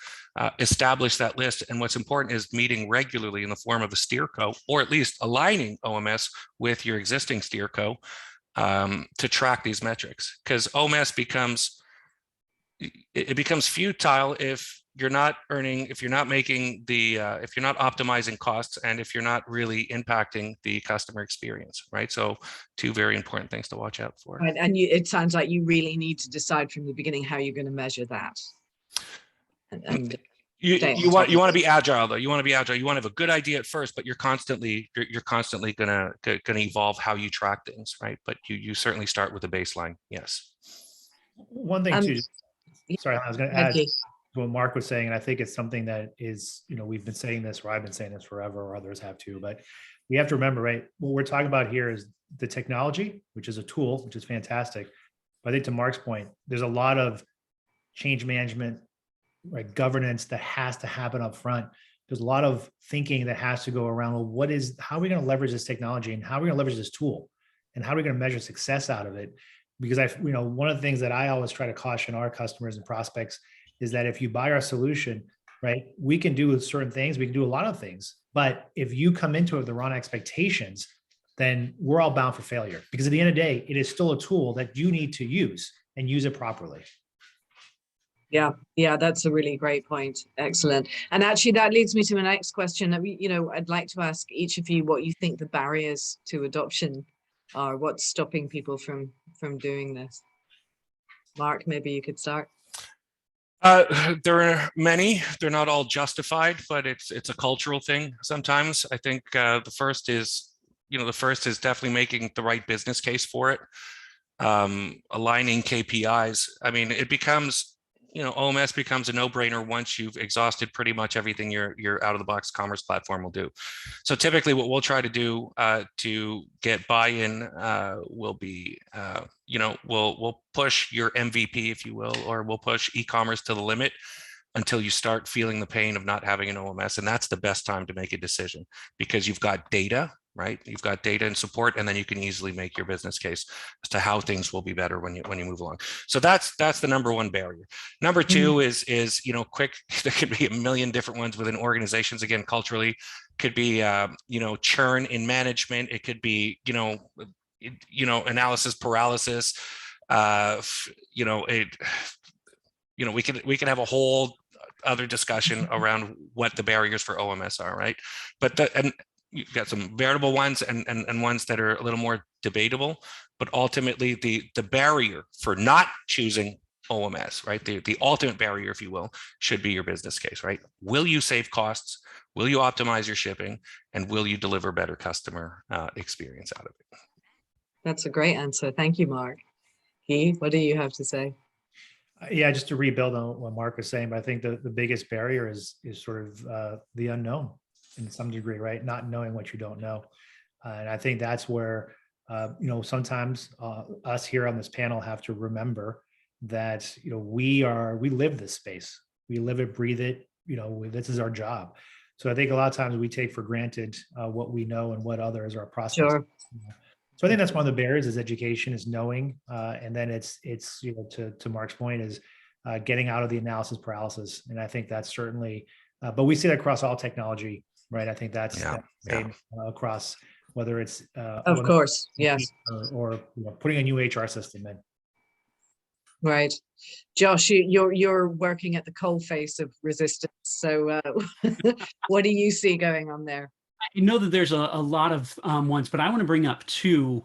establish that list. And what's important is meeting regularly in the form of a steerco, or at least aligning OMS with your existing steerco to track these metrics. Because OMS becomes futile if you're not making if you're not optimizing costs, and if you're not really impacting the customer experience, right? So 2 very important things to watch out for. Right, and it sounds like you really need to decide from the beginning how you're going to measure that. You want to be agile, though. You want to be agile. You want to have a good idea at first, but you're constantly gonna evolve how you track things, right? But you certainly start with a baseline. Yes. One thing too. Sorry, I was going to add what Mark was saying, and I think it's something that is, we've been saying this, or I've been saying this forever, or others have too, but we have to remember, right, what we're talking about here is the technology, which is a tool, which is fantastic. But I think to Mark's point, there's a lot of change management, right, governance that has to happen up front. There's a lot of thinking that has to go around, well, how are we going to leverage this technology, and how are we going to leverage this tool, and how are we going to measure success out of it? Because one of the things that I always try to caution our customers and prospects is that if you buy our solution, right, we can do certain things, we can do a lot of things, but if you come into it with the wrong expectations, then we're all bound for failure. Because at the end of the day, it is still a tool that you need to use, and use it properly. Yeah, that's a really great point. Excellent. And actually that leads me to my next question. I'd like to ask each of you what you think the barriers to adoption are, what's stopping people from doing this. Mark, maybe you could start. There are many. They're not all justified, but it's a cultural thing sometimes. I think the first is definitely making the right business case for it, aligning KPIs. I mean, it becomes, OMS becomes a no-brainer once you've exhausted pretty much everything your out-of-the-box commerce platform will do. So typically what we'll try to do to get buy-in will be, we'll push your MVP, if you will, or we'll push e-commerce to the limit until you start feeling the pain of not having an OMS. And that's the best time to make a decision because you've got data, right? You've got data and support, and then you can easily make your business case as to how things will be better when you move along. So that's the number one barrier. Number two is quick. There could be a million different ones within organizations. Again, culturally, could be churn in management. It could be analysis paralysis. We can have a whole other discussion around what the barriers for OMS are, right? And you've got some variable ones and ones that are a little more debatable, but ultimately the barrier for not choosing OMS, right? The ultimate barrier, if you will, should be your business case, right? Will you save costs? Will you optimize your shipping? And will you deliver better customer experience out of it? That's a great answer. Thank you, Mark. Guy, what do you have to say? Yeah, just to rebuild on what Mark was saying, but I think the biggest barrier is sort of the unknown in some degree, right? Not knowing what you don't know. And I think that's where, sometimes us here on this panel have to remember that, we live this space. We live it, breathe it, this is our job. So I think a lot of times we take for granted what we know and what others are processing. Sure. So I think that's one of the barriers is education, is knowing, and then it's to Mark's point is getting out of the analysis paralysis. And I think that's certainly, but we see that across all technology, right? I think that's same across whether it's of course, yes, or putting a new HR system in. Right, Josh, you're working at the coalface of resistance. So what do you see going on there? I know that there's a lot of ones, but I want to bring up two,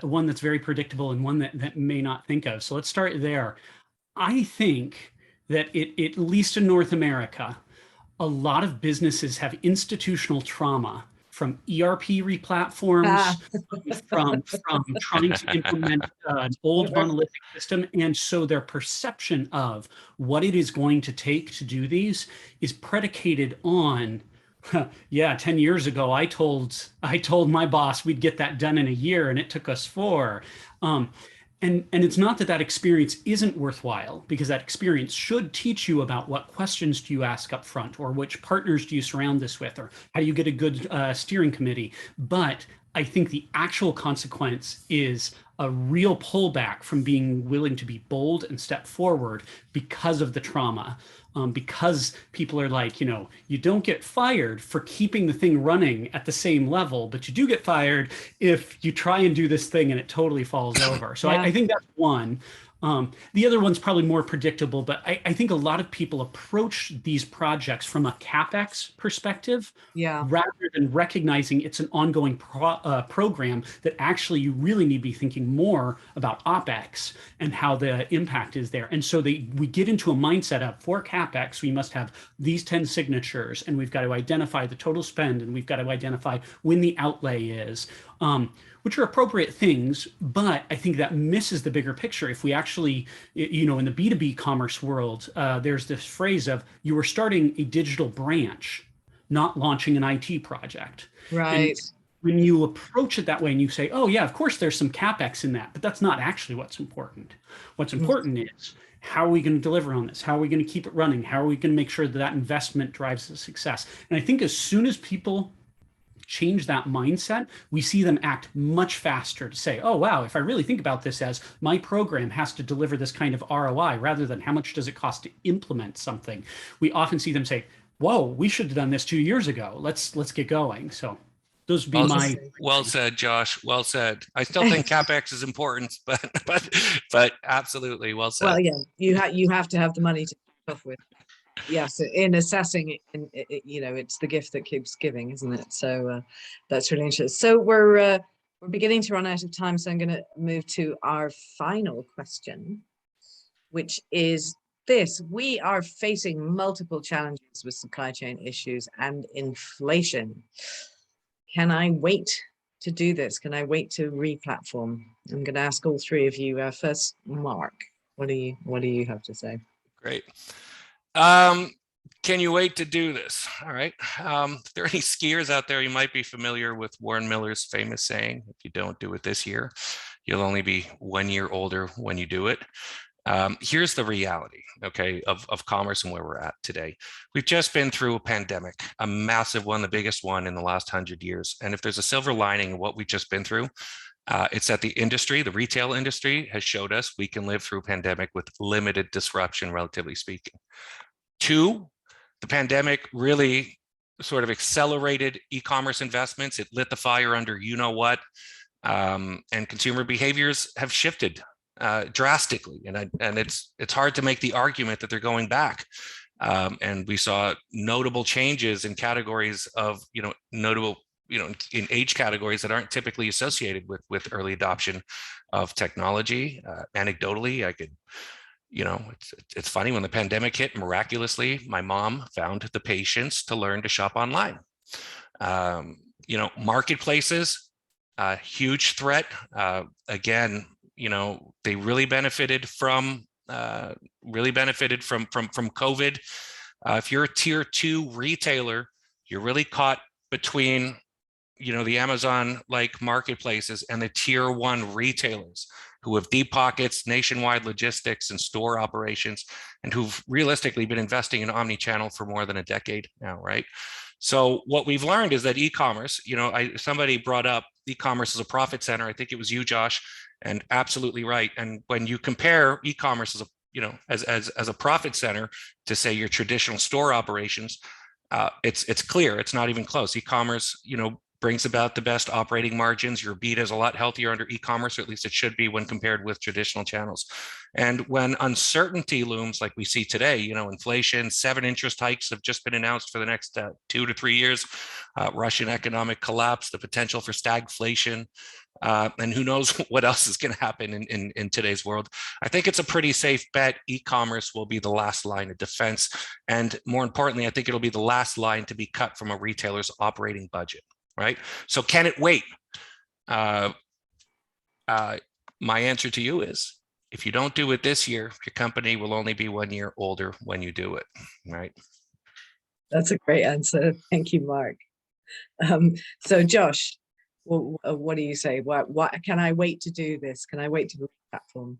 one that's very predictable and one that may not think of. So let's start there. I think that at least in North America, a lot of businesses have institutional trauma from ERP replatforms, from trying to implement an old monolithic system. And so their perception of what it is going to take to do these is predicated on, yeah, 10 years ago, I told my boss we'd get that done in a year and it took us 4. And it's not that experience isn't worthwhile, because that experience should teach you about what questions do you ask up front, or which partners do you surround this with, or how do you get a good steering committee. But I think the actual consequence is a real pullback from being willing to be bold and step forward because of the trauma. Because people are like, you don't get fired for keeping the thing running at the same level, but you do get fired if you try and do this thing and it totally falls over. So I think that's one. The other one's probably more predictable, but I think a lot of people approach these projects from a CapEx perspective, rather than recognizing it's an ongoing program that actually you really need to be thinking more about OpEx and how the impact is there. And so we get into a mindset of, for CapEx, we must have these 10 signatures, and we've got to identify the total spend, and we've got to identify when the outlay is. Which are appropriate things, but I think that misses the bigger picture. If we actually, in the B2B commerce world, there's this phrase of, you were starting a digital branch, not launching an IT project. Right. And when you approach it that way and you say, oh yeah, of course there's some CapEx in that, but that's not actually what's important. What's important is, how are we going to deliver on this? How are we going to keep it running? How are we going to make sure that investment drives the success? And I think as soon as people change that mindset, we see them act much faster to say, oh, wow, if I really think about this as my program has to deliver this kind of ROI rather than how much does it cost to implement something, we often see them say, whoa, we should have done this 2 years ago. Let's get going. So Those would be Well, my. well said, Josh. Well said. I still think CapEx is important, but absolutely well said. Well, yeah, you have to have the money to start off with. Yes, in assessing it, you know, it's the gift that keeps giving, isn't it? So that's really interesting. So we're beginning to run out of time, so I'm going to move to our final question, which is this: we are facing multiple challenges with supply chain issues and inflation. Can I wait to do this? Can I wait to re-platform? I'm going to ask all three of you. First, Mark, what do you have to say? Great. Can you wait to do this? All right. If there are any skiers out there, you might be familiar with Warren Miller's famous saying, if you don't do it this year, you'll only be 1 year older when you do it. Here's the reality, okay, of commerce and where we're at today. We've just been through a pandemic, a massive one, the biggest one in the last 100 years. And if there's a silver lining in what we've just been through, it's that the industry, the retail industry, has showed us we can live through a pandemic with limited disruption, relatively speaking. Two, the pandemic really sort of accelerated e-commerce investments. It lit the fire under you know what, and consumer behaviors have shifted drastically, and it's hard to make the argument that they're going back. And we saw notable changes in categories of, notable, in age categories that aren't typically associated with early adoption of technology. Anecdotally, I could, it's funny, when the pandemic hit, miraculously, my mom found the patience to learn to shop online. Marketplaces, a huge threat. Again, they really benefited from COVID. If you're a tier 2 retailer, you're really caught between, the Amazon-like marketplaces and the tier 1 retailers who have deep pockets, nationwide logistics and store operations, and who've realistically been investing in omnichannel for more than a decade now, right? So what we've learned is that e-commerce, somebody brought up e-commerce as a profit center. I think it was you, Josh, and absolutely right. And when you compare e-commerce as a profit center to, say, your traditional store operations, it's clear, it's not even close. E-commerce, brings about the best operating margins. Your beta is a lot healthier under e-commerce, or at least it should be when compared with traditional channels. And when uncertainty looms like we see today, inflation, 7 interest hikes have just been announced for the next 2 to 3 years, Russian economic collapse, the potential for stagflation, and who knows what else is going to happen in today's world. I think it's a pretty safe bet e-commerce will be the last line of defense. And more importantly, I think it'll be the last line to be cut from a retailer's operating budget. Right? So can it wait? My answer to you is, if you don't do it this year, your company will only be 1 year older when you do it, right? That's a great answer. Thank you, Mark. So Josh, what do you say? What can I wait to do this? Can I wait to platform?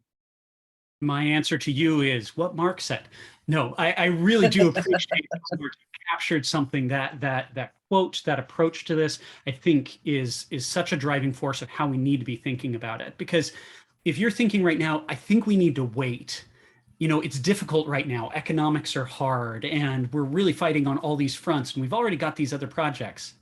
My answer to you is what Mark said. No, I really do appreciate that Mark captured something that quote, that approach to this, I think is such a driving force of how we need to be thinking about it. Because if you're thinking right now, I think we need to wait. It's difficult right now. Economics are hard, and we're really fighting on all these fronts, and we've already got these other projects.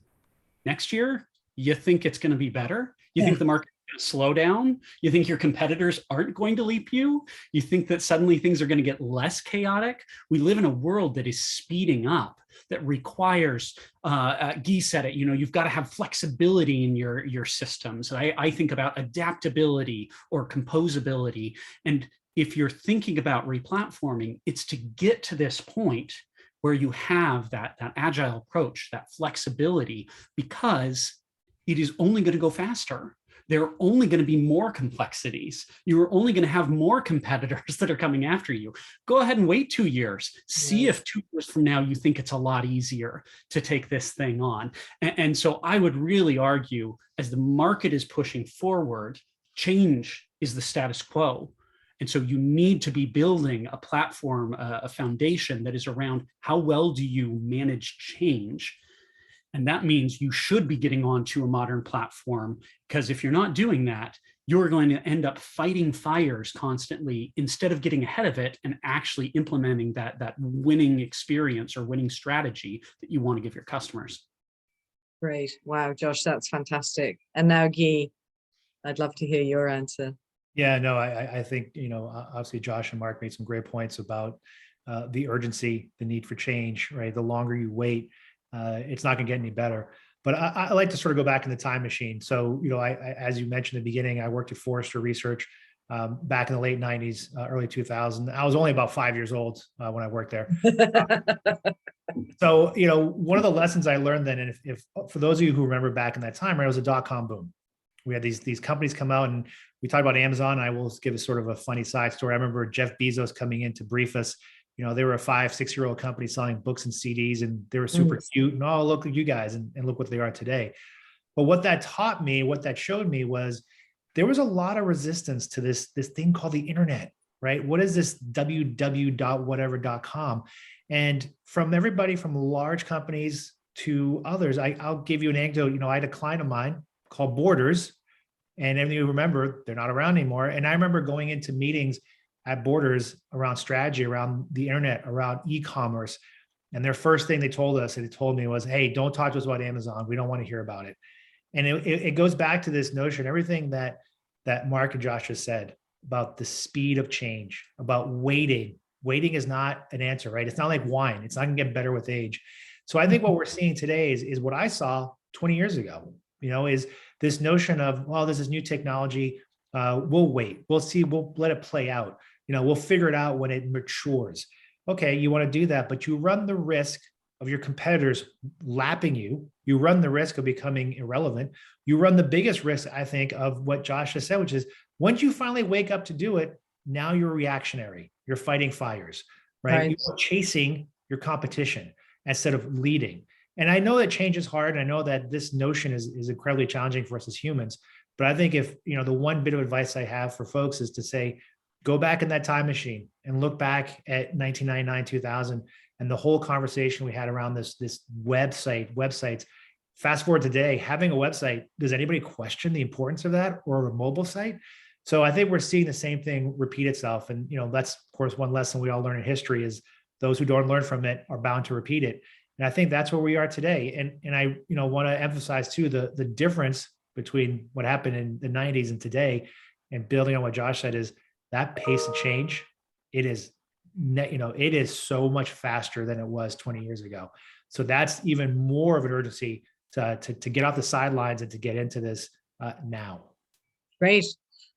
Next year, you think it's going to be better? You think the market slow down? You think your competitors aren't going to leap you? You think that suddenly things are going to get less chaotic? We live in a world that is speeding up, that requires, Guy said it, you've got to have flexibility in your systems. I think about adaptability or composability. And if you're thinking about replatforming, it's to get to this point where you have that agile approach, that flexibility, because it is only going to go faster. There are only going to be more complexities. You're only going to have more competitors that are coming after you. Go ahead and wait 2 years. See if 2 years from now you think it's a lot easier to take this thing on. And so I would really argue, as the market is pushing forward, change is the status quo. And so you need to be building a platform, a foundation that is around how well do you manage change. And that means you should be getting onto a modern platform, because if you're not doing that, you're going to end up fighting fires constantly instead of getting ahead of it and actually implementing that winning experience or winning strategy that you want to give your customers. Great. Wow, Josh, that's fantastic. And now, Guy, I'd love to hear your answer. Yeah, no, I think, obviously Josh and Mark made some great points about the urgency, the need for change, right? The longer you wait, it's not going to get any better. But I like to sort of go back in the time machine. So, as you mentioned at the beginning, I worked at Forrester Research back in the late 90s, early 2000. I was only about 5 years old when I worked there. So, one of the lessons I learned then, and if for those of you who remember back in that time, right, it was a dot-com boom. We had these companies come out, and we talked about Amazon. I will give a sort of a funny side story. I remember Jeff Bezos coming in to brief us. They were a 5-6-year-old company selling books and CDs, and they were super cute. And oh, look at you guys, and look what they are today. But what that taught me, what that showed me was there was a lot of resistance to this thing called the internet, right? What is this www.whatever.com? And from everybody from large companies to others, I'll give you an anecdote. I had a client of mine called Borders, and everything you remember, they're not around anymore. And I remember going into meetings at Borders around strategy, around the internet, around e-commerce. And their first thing they told us, and they told me was, hey, don't talk to us about Amazon. We don't want to hear about it. And it goes back to this notion, everything that Mark and Josh has said about the speed of change, about waiting. Waiting is not an answer, right? It's not like wine. It's not going to get better with age. So I think what we're seeing today is what I saw 20 years ago, is this notion of, well, there's this new technology. We'll wait. We'll see. We'll let it play out. We'll figure it out when it matures. Okay, you want to do that, but you run the risk of your competitors lapping you. You run the risk of becoming irrelevant. You run the biggest risk, I think, of what Josh has said, which is once you finally wake up to do it, now you're reactionary. You're fighting fires, right? You're chasing your competition instead of leading. And I know that change is hard. I know that this notion is incredibly challenging for us as humans. But I think if, the one bit of advice I have for folks is to say, go back in that time machine and look back at 1999, 2000, and the whole conversation we had around this websites. Fast forward today, having a website, does anybody question the importance of that, or a mobile site? So I think we're seeing the same thing repeat itself. And, that's, of course, one lesson we all learn in history is those who don't learn from it are bound to repeat it. And I think that's where we are today. And I, want to emphasize too, the difference between what happened in the 90s and today, and building on what Josh said, is that pace of change. It is so much faster than it was 20 years ago. So that's even more of an urgency to get off the sidelines and to get into this now. Great.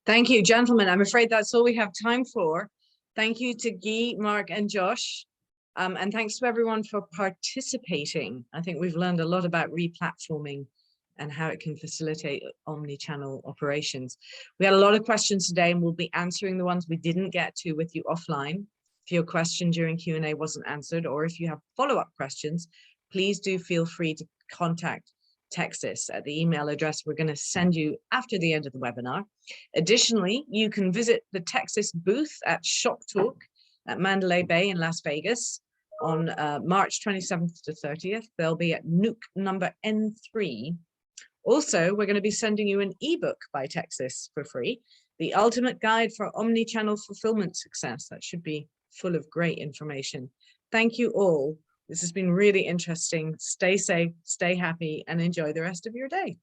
Thank you, gentlemen. I'm afraid that's all we have time for. Thank you to Guy, Mark, and Josh. And thanks to everyone for participating. I think we've learned a lot about replatforming and how it can facilitate omni-channel operations. We had a lot of questions today, and we'll be answering the ones we didn't get to with you offline. If your question during Q&A wasn't answered, or if you have follow-up questions, please do feel free to contact Texas at the email address we're going to send you after the end of the webinar. Additionally, you can visit the Texas booth at Shop Talk at Mandalay Bay in Las Vegas on March 27th to 30th. They'll be at Nuke number N3. Also, we're going to be sending you an ebook by Texas for free, The Ultimate Guide for Omnichannel Fulfillment Success. That should be full of great information. Thank you all. This has been really interesting. Stay safe, stay happy, and enjoy the rest of your day.